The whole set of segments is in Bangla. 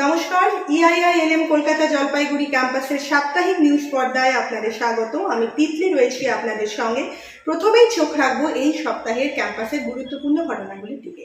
নমস্কার, EIILM কলকাতা জলপাইগুড়ি ক্যাম্পাসের সাপ্তাহিক নিউজ পর্দায় আপনাদের স্বাগত। আমি তিতলি রয়েছি আপনাদের সঙ্গে। প্রথমেই চোখ রাখবো এই সপ্তাহের ক্যাম্পাসের গুরুত্বপূর্ণ ঘটনাগুলির দিকে।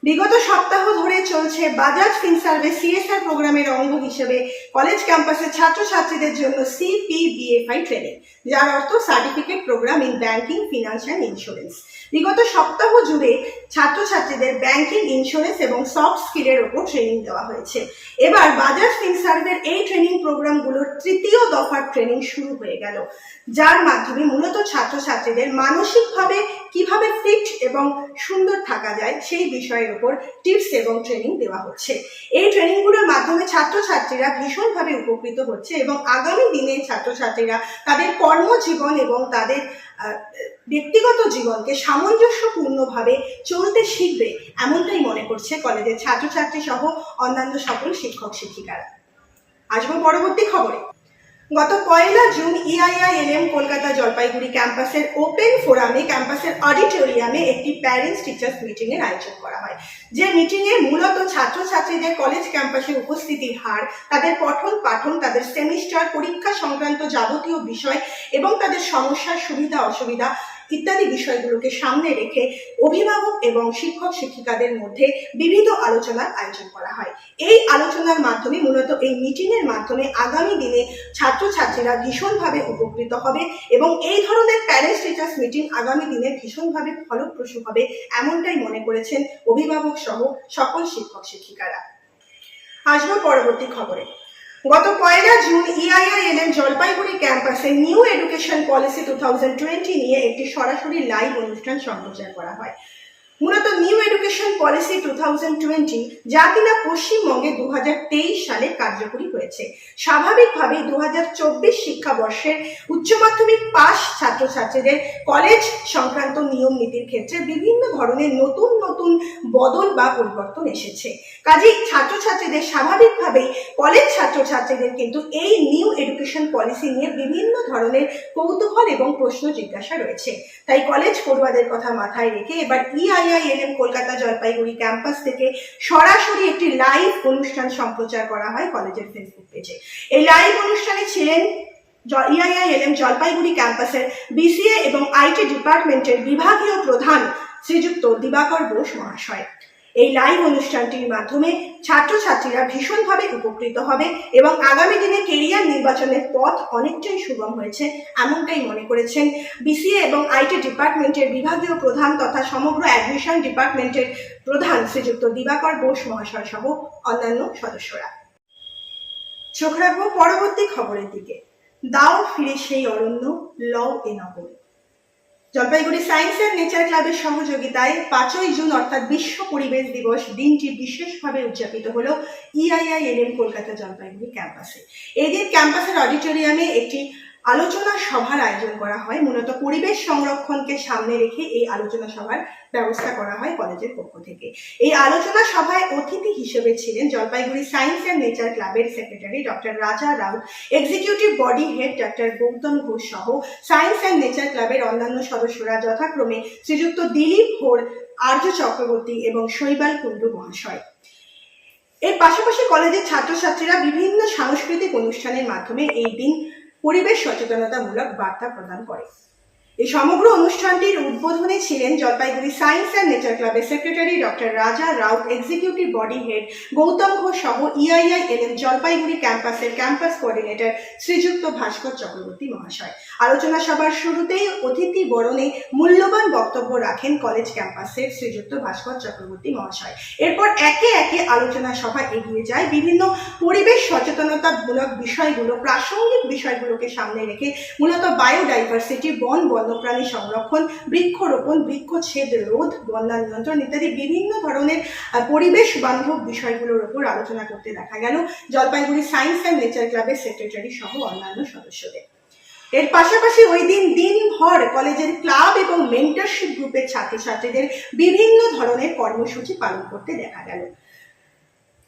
বিগত সপ্তাহ ধরে চলছে বাজাজ ফিনসার্ভের CSR প্রোগ্রামের অঙ্গ হিসেবে কলেজ ক্যাম্পাসের ছাত্রছাত্রীদের জন্য CPBFI ট্রেনিং, যার অর্থ certificate programme in banking, finance and insurance. বিগত সপ্তাহ জুড়ে ছাত্রছাত্রীদের ব্যাংকিং, ইন্স্যুরেন্স এবং সফট স্কিলের ওপর ট্রেনিং দেওয়া হয়েছে। এবার বাজাজ ফিনসার্ভের এই ট্রেনিং প্রোগ্রামগুলোর তৃতীয় দফার ট্রেনিং শুরু হয়ে গেল, যার মাধ্যমে মূলত ছাত্রছাত্রীদের মানসিকভাবে কিভাবে ফিট এবং সুন্দর থাকা যায় সেই বিষয়ের উপর টিপস এবং ট্রেনিং দেওয়া হচ্ছে। এই ট্রেনিংগুলোর মাধ্যমে ছাত্রছাত্রীরা ভীষণভাবে উপকৃত হচ্ছে এবং আগামী দিনে ছাত্রছাত্রীরা তাদের কর্মজীবন এবং তাদের ব্যক্তিগত জীবনকে সামঞ্জস্যপূর্ণভাবে চলতে শিখবে, এমনটাই মনে করছে কলেজের ছাত্রছাত্রী সহ অন্যান্য সকল শিক্ষক শিক্ষিকারা। আসবো পরবর্তী খবরে। গত 1 জুন EIILM কলকাতা জলপাইগুড়ি ক্যাম্পাসের ওপেন ফোরামে ক্যাম্পাসের অডিটোরিয়ামে একটি প্যারেন্টস টিচার্স মিটিং এর আয়োজন করা হয়। যে মিটিং এ মূলত ছাত্রছাত্রীদের কলেজ ক্যাম্পাসে উপস্থিতির হার, তাদের পঠন পাঠন, তাদের সেমিস্টার পরীক্ষা সংক্রান্ত যাবতীয় বিষয় এবং তাদের সমস্যার সুবিধা অসুবিধা ইত্যাদি বিষয়গুলোকে সামনে রেখে অভিভাবক এবং শিক্ষক শিক্ষিকাদের মধ্যে বিবিধ আলোচনার আয়োজন করা হয়। এই আলোচনার মাধ্যমে মূলত এই মিটিং এর মাধ্যমে আগামী দিনে ছাত্রছাত্রীরা ভীষণভাবে উপকৃত হবে এবং এই ধরনের প্যারেন্টস টিচার্স মিটিং আগামী দিনে ভীষণভাবে ফলপ্রসূ হবে, এমনটাই মনে করেছেন অভিভাবক সহ সকল শিক্ষক শিক্ষিকারা। আসবো পরবর্তী খবরে। গত 1 জুন EIILM জলপাইগুড়ি ক্যাম্পাসে নিউ এডুকেশন পলিসি 2020 নিয়ে একটি সরাসরি লাইভ অনুষ্ঠান সম্প্রচার করা হয়। মূলত নিউ এডুকেশন পলিসি 2020, যা কিনা পশ্চিমবঙ্গে 2023 সালে কার্যকরী হয়েছে। স্বাভাবিকভাবেই 2024 শিক্ষাবর্ষের উচ্চ মাধ্যমিক পাস ছাত্রছাত্রীদের কলেজ সংক্রান্ত নিয়ম নীতির ক্ষেত্রে বিভিন্ন ধরনের নতুন নতুন বদল বা পরিবর্তন এসেছে। কাজেই ছাত্রছাত্রীদের স্বাভাবিকভাবেই কলেজ ছাত্রছাত্রীদের কিন্তু এই নিউ এডুকেশন পলিসি নিয়ে বিভিন্ন ধরনের কৌতূহল এবং প্রশ্ন জিজ্ঞাসা রয়েছে। তাই কলেজ পড়ুয়াদের কথা মাথায় রেখে এবার EIILM কলকাতা জলপাইগুড়ি ক্যাম্পাস থেকে সরাসরি একটি লাইভ অনুষ্ঠান সম্প্রচার করা হয় কলেজের ফেসবুক পেজে। এই লাইভ অনুষ্ঠানে ছিলেন EIILM জলপাইগুড়ি ক্যাম্পাসের BCA এবং IT ডিপার্টমেন্টের বিভাগীয় প্রধান শ্রীযুক্ত দিবাকর বোস মহাশয়। এই লাইভ অনুষ্ঠানটির মাধ্যমে ছাত্রছাত্রীরা ভীষণভাবে উপকৃত হবে এবং আগামী দিনে কেরিয়ার নির্বাচনের পথ অনেকটাই সুগম হয়েছে, এমনটাই মনে করেছেন BCA এবং IT ডিপার্টমেন্টের বিভাগীয় প্রধান তথা সমগ্র অ্যাডমিশন ডিপার্টমেন্টের প্রধান শ্রীযুক্ত দিবাকর বোস মহাশয় সহ অন্যান্য সদস্যরা। চোখ রাখবো পরবর্তী খবরের দিকে। দাও ফিরে সেই অরণ্য, লও এ নগর। জলপাইগুড়ি সায়েন্স অ্যান্ড নেচার ক্লাবের সহযোগিতায় 5 জুন অর্থাৎ বিশ্ব পরিবেশ দিবস দিনটি বিশেষভাবে উদযাপিত হলো EIILM কলকাতা জলপাইগুড়ি ক্যাম্পাসে। এই দিন ক্যাম্পাসের অডিটোরিয়ামে একটি আলোচনা সভার আয়োজন করা হয়। মূলত পরিবেশ সংরক্ষণকে সামনে রেখে এই আলোচনা সভার ব্যবস্থা করা হয় কলেজের পক্ষ থেকে। এই আলোচনা সভায় অতিথি হিসেবে ছিলেন জলপাইগুড়ি সায়েন্স অ্যান্ড নেচার ক্লাবের সেক্রেটারি ডক্টর রাজা Raut, executive body head doctor Gautam Ghosh সহ সায়েন্স অ্যান্ড নেচার ক্লাবের অন্যান্য সদস্যরা যথাক্রমে শ্রীযুক্ত দিলীপ ঘোর, আর্য চক্রবর্তী এবং শৈবাল কুণ্ডু মহাশয়। এর পাশাপাশি কলেজের ছাত্রছাত্রীরা বিভিন্ন সাংস্কৃতিক অনুষ্ঠানের মাধ্যমে এই দিন পরিবেশ সচেতনতামূলক বার্তা প্রদান করে। এই সমগ্র অনুষ্ঠানটির উদ্বোধনে ছিলেন জলপাইগুড়ি সায়েন্স অ্যান্ড নেচার ক্লাবের সেক্রেটারি ডক্টর রাজা Raut, executive body head Gautam Ghosh সহ EIILM জলপাইগুড়ি ক্যাম্পাসের ক্যাম্পাস কোঅর্ডিনেটর শ্রীযুক্ত ভাস্কর চক্রবর্তী মহাশয়। আলোচনা সভার শুরুতেই অতিথি বরণে মূল্যবান বক্তব্য রাখেন কলেজ ক্যাম্পাসের শ্রীযুক্ত ভাস্কর চক্রবর্তী মহাশয়। এরপর একে একে আলোচনা সভা এগিয়ে যায় বিভিন্ন পরিবেশ সচেতনতামূলক বিষয়গুলো, প্রাসঙ্গিক বিষয়গুলোকে সামনে রেখে মূলত বায়োডাইভার্সিটি, বন্যপ্রাণী সংরক্ষণ, বৃক্ষরোপণ, বৃক্ষচ্ছেদ রোধ, বন্যা নিয়ন্ত্রণ ইত্যাদি বিভিন্ন ধরনের পরিবেশ বান্ধব বিষয়গুলোর উপর আলোচনা করতে দেখা গেল জলপাইগুড়ি সায়েন্স অ্যান্ড নেচার ক্লাবের সেক্রেটারি সহ অন্যান্য সদস্যদের। এর পাশাপাশি ওই দিনভর কলেজের ক্লাব এবং মেন্টরশিপ গ্রুপের ছাত্রছাত্রীদের বিভিন্ন ধরনের কর্মসূচি পালন করতে দেখা গেল।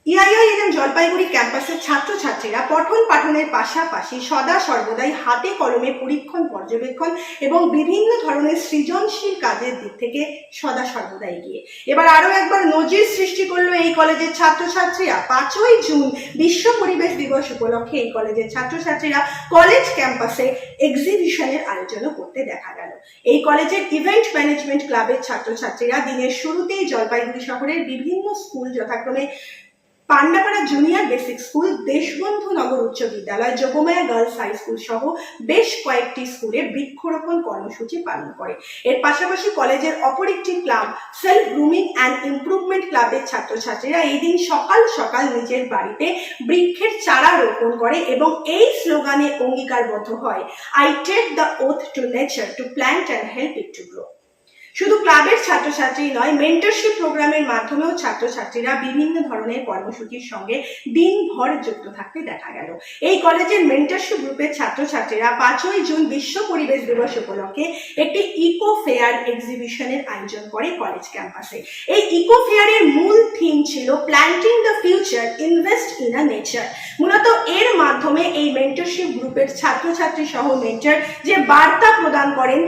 ইআইআইএলএম জলপাইগুড়ি ক্যাম্পাসের ছাত্রছাত্রীরা পঠন পাঠনের পাশাপাশি সদা সর্বদাই হাতে কলমে পরীক্ষণ পর্যবেক্ষণ এবং বিভিন্ন ধরনের সৃজনশীল কাজের দিক থেকে সদা সর্বদা এগিয়ে। এবার আরো একবার নজির সৃষ্টি করলো এই কলেজের ছাত্রছাত্রীরা। 5ই জুন বিশ্ব পরিবেশ দিবস উপলক্ষে এই কলেজের ছাত্রছাত্রীরা কলেজ ক্যাম্পাসে এক্সিবিশনের আয়োজনও করতে দেখা গেল। এই কলেজের ইভেন্ট ম্যানেজমেন্ট ক্লাবের ছাত্রছাত্রীরা দিনের শুরুতেই জলপাইগুড়ি শহরের বিভিন্ন স্কুল যথাক্রমে Pandapara junior basic school, Deshbandhu Nagar উচ্চ বিদ্যালয়, যোগমায়া গার্লস হাই স্কুল সহ বেশ কয়েকটি স্কুলে বৃক্ষরোপণ কর্মসূচি পালন করে। এর পাশাপাশি কলেজের অপর একটি club self grooming and improvement ক্লাবের ছাত্রছাত্রীরা এই দিন সকাল সকাল নিজের বাড়িতে বৃক্ষের চারা রোপণ করে এবং এই স্লোগানে অঙ্গীকারবদ্ধ হয়, I take the oath to nature to plant and help it to grow. শুধু ক্লাবের ছাত্রছাত্রী নয়, মেন্টরশিপ প্রোগ্রামের মাধ্যমেও ছাত্রছাত্রীরা বিভিন্ন ধরনের কর্মসূচির সঙ্গে দিনভর যুক্ত থাকতে দেখা গেল। এই কলেজের মেন্টরশিপ গ্রুপের ছাত্রছাত্রীরা 5ই জুন বিশ্ব পরিবেশ দিবস উপলক্ষে একটি ইকো ফেয়ার এক্সিবিশনের আয়োজন করে কলেজ ক্যাম্পাসে। এই ইকো ফেয়ারের মূল থিম ছিল planting the future, invest in a nature. মূলত এর মাধ্যমে এই মেন্টরশিপ গ্রুপের ছাত্রছাত্রী সহ মেন্টর যে বার্তা প্রদান করেন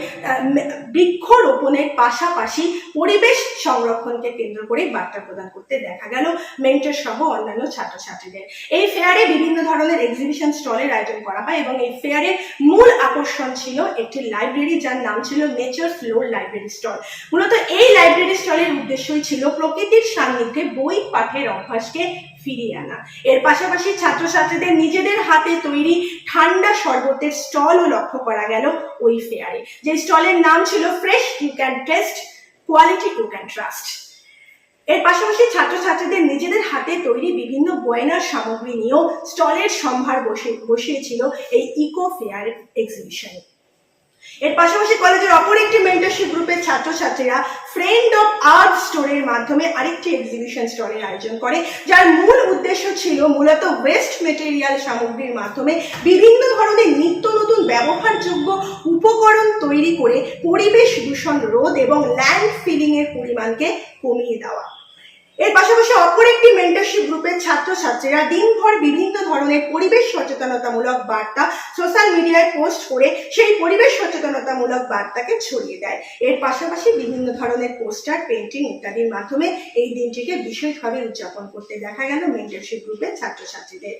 বৃক্ষরোপণের পাশাপাশি পরিবেশ সংরক্ষণকে কেন্দ্র করে বার্তা প্রদান করতে দেখা গেল মেন্টর সহ অন্যান্য ছাত্রছাত্রীদের। এই ফেয়ারে বিভিন্ন ধরনের এক্সিবিশন স্টলের আয়োজন করা হয় এবং এই ফেয়ারের মূল আকর্ষণ ছিল একটি লাইব্রেরি, যার নাম ছিল নেচার ফ্লোর লাইব্রেরি স্টল। মূলত এই লাইব্রেরি স্টলের উদ্দেশ্যই ছিল প্রকৃতির সান্নিধ্যে বই পাঠের অভ্যাসকে ফিরিয়ে আনা। এর পাশাপাশি ছাত্রছাত্রীদের নিজেদের হাতে তৈরি ঠান্ডা শরবতের স্টলও লক্ষ্য করা গেল ওই ফেয়ারে, যে স্টলের নাম ছিল fresh you can taste, quality you can trust. এর পাশাপাশি ছাত্রছাত্রীদের নিজেদের হাতে তৈরি বিভিন্ন গয়নার সামগ্রী নিয়েও স্টলের সম্ভার বসিয়েছিল এই ইকো ফেয়ার এক্সিবিশনে। এর পাশাপাশি কলেজের অপর একটি মেন্টরশিপ গ্রুপের ছাত্রছাত্রীরা ফ্রেন্ড অফ আর্থ স্টোরের মাধ্যমে আরেকটি এক্সিবিশন স্টলের আয়োজন করে, যার মূল উদ্দেশ্য ছিল মূলত ওয়েস্ট মেটেরিয়াল সামগ্রীর মাধ্যমে বিভিন্ন ধরনের নিত্য নতুন ব্যবহারযোগ্য উপকরণ তৈরি করে পরিবেশ দূষণ রোধ এবং ল্যান্ড ফিলিং এর পরিমাণকে কমিয়ে দেওয়া। এর পাশাপাশি অপর একটি মেন্টরশিপ গ্রুপের ছাত্রছাত্রীরা দিনভর বিভিন্ন ধরনের পরিবেশ সচেতনতামূলক বার্তা সোশ্যাল মিডিয়ায় পোস্ট করে সেই পরিবেশ সচেতনতামূলক বার্তাকে ছড়িয়ে দেয়। এর পাশাপাশি বিভিন্ন ধরনের পোস্টার, পেন্টিং ইত্যাদির মাধ্যমে এই দিনটিকে বিশেষভাবে উদযাপন করতে দেখা গেল মেন্টরশিপ গ্রুপের ছাত্রছাত্রীদের।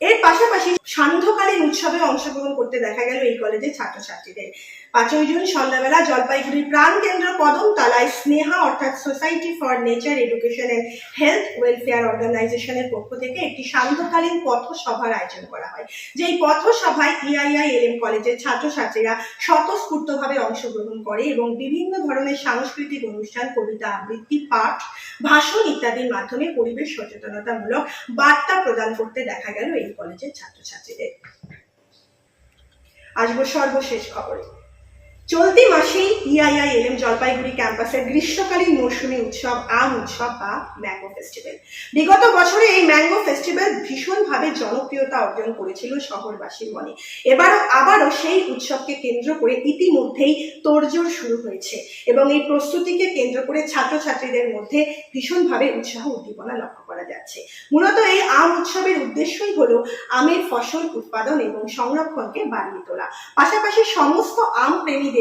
এর পাশাপাশি সান্ধ্যকালীন উৎসবে অংশগ্রহণ করতে দেখা গেল এই কলেজের ছাত্রছাত্রীদের। 5ই জুন সন্ধ্যাবেলা জলপাইগুড়ির প্রাণকেন্দ্র কদমতলায় স্নেহা অর্থাৎ society for nature education and health welfare অর্গানাইজেশনের পক্ষ থেকে একটি সান্ধ্যকালীন পথসভার আয়োজন করা হয়। যেই পথসভায় ইআইআইএলএম কলেজের ছাত্রছাত্রীরা স্বতঃস্ফূর্তভাবে অংশগ্রহণ করে এবং বিভিন্ন ধরনের সাংস্কৃতিক অনুষ্ঠান, কবিতা আবৃত্তি, পাঠ, ভাষণ ইত্যাদির মাধ্যমে পরিবেশ সচেতনতামূলক বার্তা প্রদান করতে দেখা গেল এই কলেজের ছাত্রছাত্রীদের। আসবো সর্বশেষ খবরে। চলতি মাসেই ইআইআইএলএম জলপাইগুড়ি ক্যাম্পাসের গ্রীষ্মকালীন মৌসুমী উৎসব আম উৎসব বা ম্যাঙ্গো ফেস্টিভ্যাল। বিগত বছরে এই ম্যাঙ্গো ফেস্টিভ্যাল ভীষণভাবে জনপ্রিয়তা অর্জন করেছিল শহরবাসীর মনে। আবারও সেই উৎসবকে কেন্দ্র করে ইতিমধ্যেই তোড়জোড় শুরু হয়েছে এবং এই প্রস্তুতিকে কেন্দ্র করে ছাত্রছাত্রীদের মধ্যে ভীষণভাবে উৎসাহ উদ্দীপনা লক্ষ্য করা যাচ্ছে। মূলত এই আম উৎসবের উদ্দেশ্যই হলো আমের ফসল উৎপাদন এবং সংরক্ষণকে বাড়িয়ে তোলা, পাশাপাশি সমস্ত আম প্রেমীদেরকে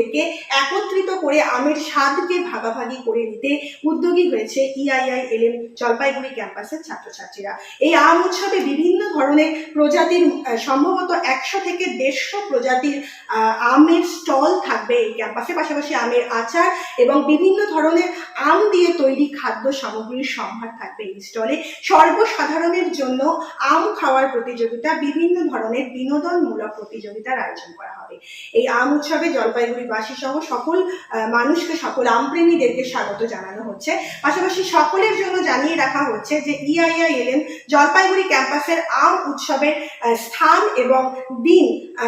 একত্রিত করে আমের স্বাদকে ভাগাভাগি করে নিতে উদ্যোগী হয়েছে ইআইআইএলএম জলপাইগুড়ি ক্যাম্পাসের ছাত্রছাত্রীরা। এই আম উৎসবে বিভিন্ন ধরনের প্রজাতির সম্ভবত 100 থেকে 150 প্রজাতির আমের স্টল থাকবে এই ক্যাম্পাসে, পাশাপাশি আমের আচার এবং বিভিন্ন ধরনের আম দিয়ে তৈরি খাদ্য সামগ্রীর সম্ভার থাকবে এই স্টলে। সর্বসাধারণের জন্য আম খাওয়ার প্রতিযোগিতা, বিভিন্ন ধরনের বিনোদনমূলক প্রতিযোগিতার আয়োজন করা হবে। এই আম উৎসবে জলপাইগুড়িবাসী সহ সকল মানুষকে, সকল আমপ্রেমীদেরকে স্বাগত জানানো হচ্ছে। পাশাপাশি সকলের জন্য জানিয়ে রাখা হচ্ছে যে ইআইআইএলএম জলপাইগুড়ি ক্যাম্পাসের আম উৎসবের স্থান এবং দিন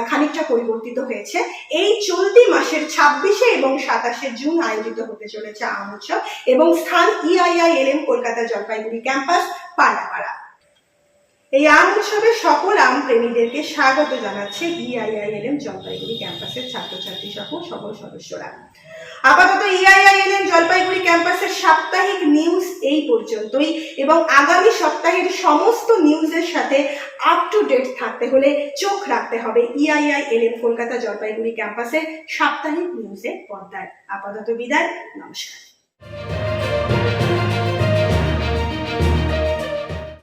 খানিকটা পরিবর্তিত হয়েছে। এই চলতি মাসের 26 এবং 27 জুন আয়োজিত হতে চলেছে আম উৎসব এবং স্থান ইআইআইএলএম কলকাতা জলপাইগুড়ি ক্যাম্পাস, পান্ডাপাড়া। এই আম উৎসবে সকল আম প্রেমীদেরকে স্বাগত জানাচ্ছে ইআইআইএলএম জলপাইগুড়ি ক্যাম্পাসের ছাত্রছাত্রী সহ সকল সদস্যরা। আপাতত ইআইআইএলএম জলপাইগুড়ি ক্যাম্পাসের ক্যাম্পাসের সাপ্তাহিক নিউজ এই পর্যন্তই, এবং আগামী সপ্তাহের সমস্ত নিউজের সাথে আপ টু ডেট থাকতে হলে চোখ রাখতে হবে EIILM কলকাতা জলপাইগুড়ি ক্যাম্পাসের সাপ্তাহিক নিউজের পর্দায়। আপাতত বিদায়, নমস্কার।